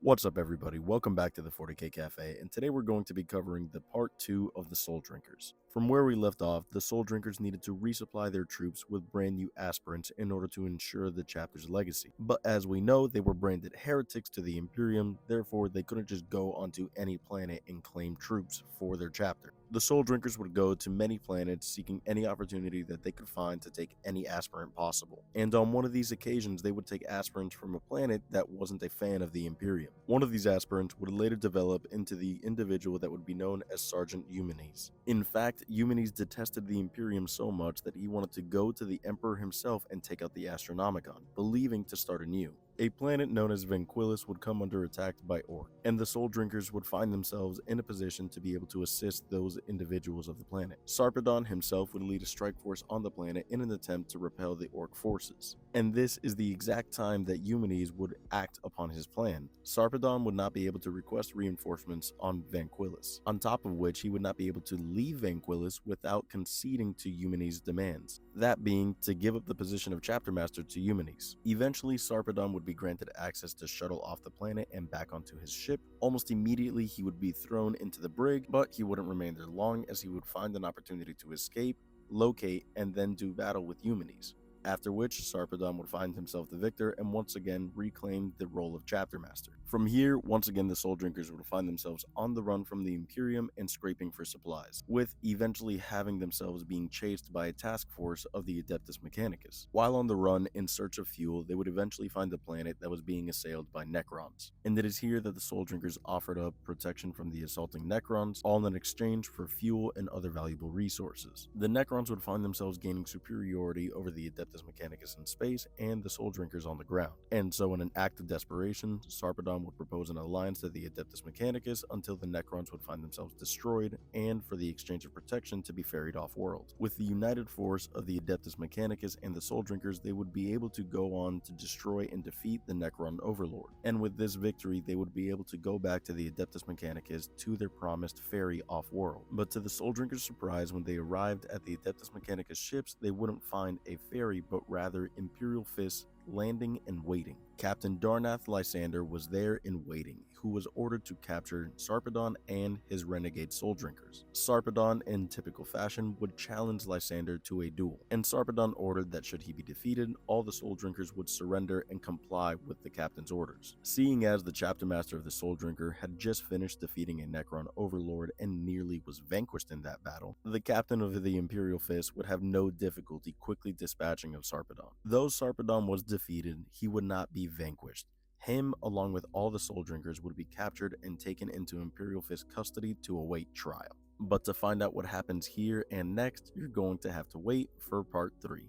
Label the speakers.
Speaker 1: What's up, everybody? Welcome back to the 40K Cafe, and today we're going to be covering the part 2 of the Soul Drinkers. From where we left off, the Soul Drinkers needed to resupply their troops with brand new aspirants in order to ensure the chapter's legacy. But as we know, they were branded heretics to the Imperium, therefore they couldn't just go onto any planet and claim troops for their chapter. The Soul Drinkers would go to many planets seeking any opportunity that they could find to take any aspirant possible. And on one of these occasions, they would take aspirants from a planet that wasn't a fan of the Imperium. One of these aspirants would later develop into the individual that would be known as Sergeant Eumenes. In fact, Eumenes detested the Imperium so much that he wanted to go to the Emperor himself and take out the Astronomicon, believing to start anew. A planet known as Vanquillus would come under attack by Orc, and the Soul Drinkers would find themselves in a position to be able to assist those individuals of the planet. Sarpedon himself would lead a strike force on the planet in an attempt to repel the Orc forces. And this is the exact time that Eumenes would act upon his plan. Sarpedon would not be able to request reinforcements on Vanquillus, on top of which he would not be able to leave Vanquillus without conceding to Eumenes' demands, that being to give up the position of Chapter Master to Eumenes. Eventually, Sarpedon would be granted access to shuttle off the planet and back onto his ship. Almost immediately, he would be thrown into the brig, but he wouldn't remain there long as he would find an opportunity to escape, locate, and then do battle with Eumenes. After which, Sarpedon would find himself the victor and once again reclaim the role of Chapter Master. From here, once again the Soul Drinkers would find themselves on the run from the Imperium and scraping for supplies, with eventually having themselves being chased by a task force of the Adeptus Mechanicus. While on the run in search of fuel, they would eventually find a planet that was being assailed by Necrons, and it is here that the Soul Drinkers offered up protection from the assaulting Necrons, all in exchange for fuel and other valuable resources. The Necrons would find themselves gaining superiority over the Adeptus Mechanicus in space and the Soul Drinkers on the ground, and so in an act of desperation, Sarpedon would propose an alliance to the Adeptus Mechanicus until the Necrons would find themselves destroyed, and for the exchange of protection to be ferried off-world. With the united force of the Adeptus Mechanicus and the Soul Drinkers, they would be able to go on to destroy and defeat the Necron Overlord, and with this victory, they would be able to go back to the Adeptus Mechanicus to their promised ferry off-world. But to the Soul Drinkers' surprise, when they arrived at the Adeptus Mechanicus ships, they wouldn't find a ferry, but rather Imperial fists landing and waiting. Captain Darnath Lysander was there in waiting, who was ordered to capture Sarpedon and his renegade Soul Drinkers. Sarpedon, in typical fashion, would challenge Lysander to a duel, and Sarpedon ordered that should he be defeated, all the Soul Drinkers would surrender and comply with the captain's orders. Seeing as the chapter master of the Soul Drinker had just finished defeating a Necron overlord and nearly was vanquished in that battle, the captain of the Imperial Fist would have no difficulty quickly dispatching of Sarpedon. Though Sarpedon was defeated, he would not be vanquished. Him, along with all the Soul Drinkers, would be captured and taken into Imperial Fist custody to await trial. But to find out what happens here and next, you're going to have to wait for part 3.